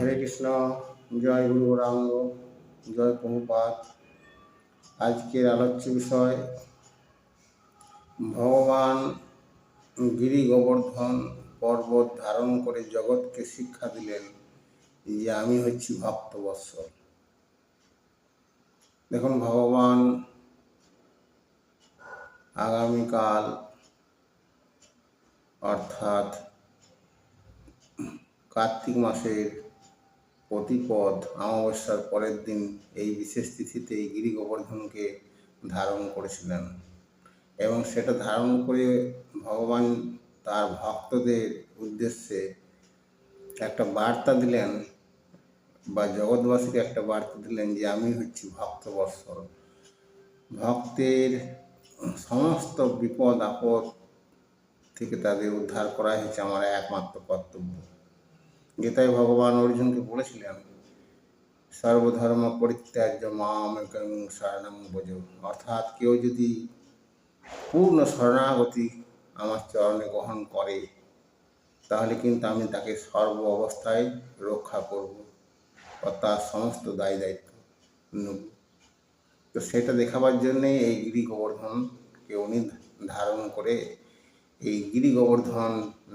হরে কৃষ্ণ, জয় গুরু গৌরাঙ্গ, জয় প্রভুপাদ। আজকের আলোচ্য বিষয় ভগবান গিরি গোবর্ধন পর্বত ধারণ করে জগৎকে শিক্ষা দিলেন যে আমি হচ্ছি ভক্তবৎসল। দেখুন, ভগবান আগামীকাল অর্থাৎ কার্তিক মাসের প্রতিপদ অমাবস্যার পরের দিন এই বিশেষ তিথিতে গিরি গোবর্ধনকে ধারণ করেছিলেন এবং সেটা ধারণ করে ভগবান তার ভক্তদের উদ্দেশ্যে একটা বার্তা দিলেন বা জগৎবাসীকে একটা বার্তা দিলেন যে আমি হচ্ছি ভক্তবৎসল। ভক্তের সমস্ত বিপদ আপদ থেকে তাদের উদ্ধার করাই হচ্ছে আমার একমাত্র কর্তব্য। গীতায় ভগবান অর্জুনকে বলেছিলেন, সর্বধর্ম পরিত্যাজ্য মাম একং শরণং ব্রজ। অর্থাৎ কেউ যদি পূর্ণ শরণাগতি আমার চরণে গ্রহণ করে তাহলে কিন্তু আমি তাকে সর্ব অবস্থায় রক্ষা করব, অর্থাৎ সমস্ত দায় দায়িত্ব নেব। তো সেটা দেখাবার জন্যে এই গিরি গোবর্ধনকে উনি ধারণ করে এই গিরি গোবর্ধন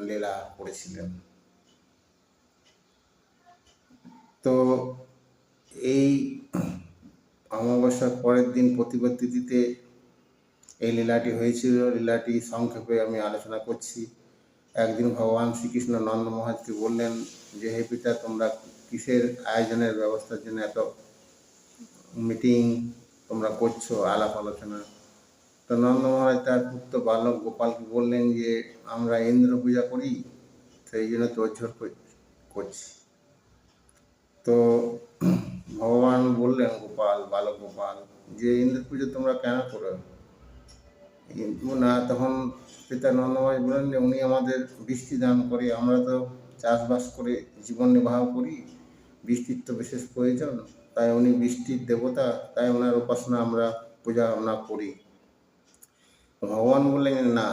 লীলা করেছিলেন। তো এই অমাবস্যার পরের দিন প্রতিপদ তিথিতে এই লীলাটি হয়েছিল। লীলাটি সংক্ষেপে আমি আলোচনা করছি। একদিন ভগবান শ্রীকৃষ্ণ নন্দ মহারাজকে বললেন যে, হে পিতা, তোমরা কিসের আয়োজনের ব্যবস্থার জন্য এত মিটিং তোমরা করছো, আলাপ আলোচনা? তো নন্দ মহারাজ তার পুত্র বালক গোপালকে বললেন যে, আমরা ইন্দ্র পূজা করি, সেই জন্য তোড়জোড় করছি। তো ভগবান বললেন বালক গোপাল যে, ইন্দ্র পুজো তোমরা কেন করো না? তখন পিতা নন্দ মহারাজ বললেন যে, উনি আমাদের বৃষ্টি দান করে, আমরা তো চাষবাস করে জীবন নির্বাহ করি, বৃষ্টির তো বিশেষ প্রয়োজন, তাই উনি বৃষ্টির দেবতা, তাই ওনার উপাসনা আমরা পূজা আমরা করি। ভগবান বললেন, না,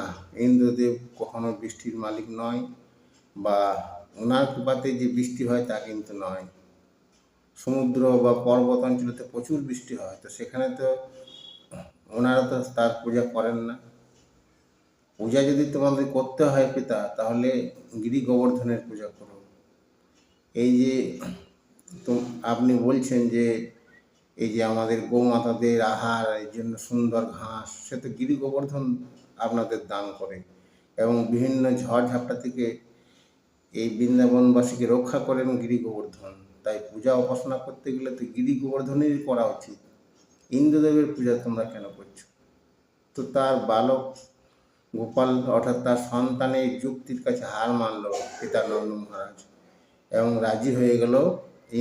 ইন্দ্রদেব কখনো বৃষ্টির মালিক নয়, বা ওনার কৃপাতে যে বৃষ্টি হয় তা কিন্তু নয়। সমুদ্র বা পর্বত অঞ্চলেতে প্রচুর বৃষ্টি হয়, তো সেখানে তো ওনারা তো তার পূজা করেন না। পূজা যদি তোমাদের করতে হয় পিতা, তাহলে গিরি গোবর্ধনের পূজা করো। এই যে আপনি বলছেন যে এই যে আমাদের গৌমাতাদের আহার এর জন্য সুন্দর ঘাস, সে তো গিরি গোবর্ধন আপনাদের দান করে এবং বিভিন্ন ঝড় ঝাপটা থেকে এই বৃন্দাবনবাসীকে রক্ষা করেন গিরি গোবর্ধন। তাই পূজা উপাসনা করতে গেলে তো গিরি গোবর্ধনেরই করা উচিত। ইন্দ্রদেবের পূজা তোমরা কেন করছো? তো তার বালক গোপাল অর্থাৎ তার সন্তানের যুক্তির কাছে হার মানল পিতা নন্দ মহারাজ এবং রাজি হয়ে গেল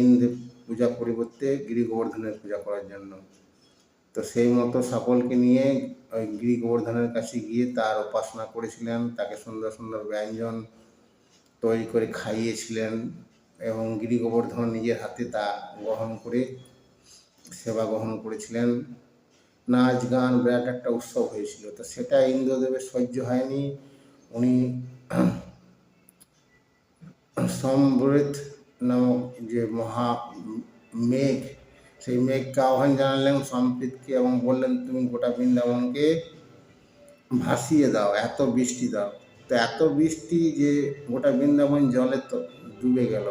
ইন্দ্র পূজা পরিবর্তে গিরি গোবর্ধনের পূজা করার জন্য। তো সেই মতো সকলকে নিয়ে ওই গিরি গোবর্ধনের কাছে গিয়ে তার উপাসনা করেছিলেন, তাকে সুন্দর সুন্দর ব্যঞ্জন তৈরি করে খাইয়েছিলেন এবং গিরি গোবর্ধন নিজের হাতে তা গ্রহণ করে সেবা গ্রহণ করেছিলেন। নাচ গান বিরাট একটা উৎসব হয়েছিল। তো সেটা ইন্দ্রদেবের সহ্য হয়নি। উনি সম্বৃত নামক যে মহা মেঘ, সেই মেঘকে আহ্বান জানালেন সম্প্রীতকে এবং বললেন, তুমি গোটা বৃন্দাবনকে ভাসিয়ে দাও, এত বৃষ্টি দাও। তো এত বৃষ্টি যে গোটা বৃন্দাবন জলে তো ডুবে গেল,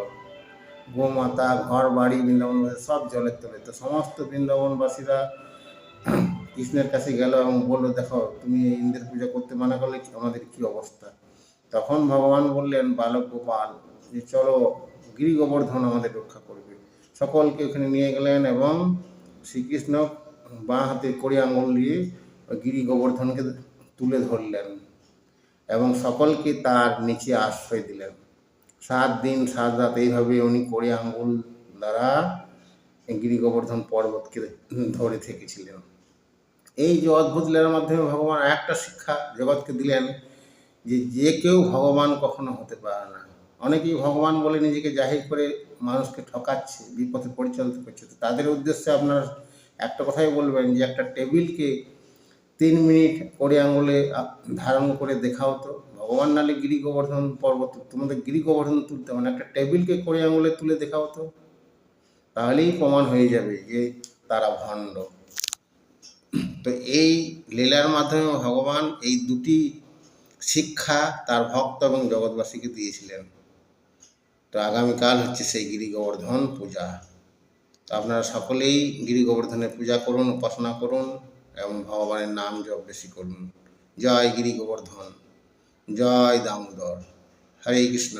গোমাতা ঘর বাড়ি বৃন্দাবনবাসী সব জলের তলে। তো সমস্ত বৃন্দাবনবাসীরা কৃষ্ণের কাছে গেল এবং বলল, দেখো, তুমি ইন্দ্রের পূজা করতে মানা করলে আমাদের কি অবস্থা? তখন ভগবান বললেন বালক গোপাল যে, চলো, গিরি গোবর্ধন আমাদের রক্ষা করবে। সকলকে ওখানে নিয়ে গেলেন এবং শ্রীকৃষ্ণ বাঁ হাতে কড়ি আঙুল দিয়ে গিরি গোবর্ধনকে তুলে ধরলেন এবং সকলকে তার নিচে আশ্রয় দিলেন। 7 দিন 7 রাত এইভাবে উনি কড়ি আঙুল দ্বারা গিরি গোবর্ধন পর্বতকে ধরে থেকেছিলেন। এই যে অদ্ভুত লীলার মাধ্যমে ভগবান একটা শিক্ষা জগৎকে দিলেন যে যে কেউ ভগবান কখনো হতে পারে না। অনেকেই ভগবান বলে নিজেকে জাহির করে মানুষকে ঠকাচ্ছে, বিপথে পরিচালিত করছে। তো তাদের উদ্দেশ্যে আপনার একটা কথাই বলবেন যে একটা টেবিলকে 3 মিনিট কড়ি আঙুলে ধারণ করে দেখাও তো, ভগবান নালে গিরি গোবর্ধন পর্বত, তোমাদের গিরি গোবর্ধন তুলতে মানে একটা টেবিলকে কড়ি আঙুলে তুলে দেখাও তো, তাহলেই প্রমাণ হয়ে যাবে যে তারা ভণ্ড। তো এই লীলার মাধ্যমে ভগবান এই দুটি শিক্ষা তার ভক্ত এবং জগৎবাসীকে দিয়েছিলেন। তো আগামীকাল হচ্ছে সেই গিরি গোবর্ধন পূজা। তো আপনারা সকলেই গিরি গোবর্ধনের পূজা করুন, উপাসনা করুন এবং ভগবানের নাম জপ বেশি করুন। জয় গিরি গোবর্ধন, জয় দামোদর, হরে কৃষ্ণ।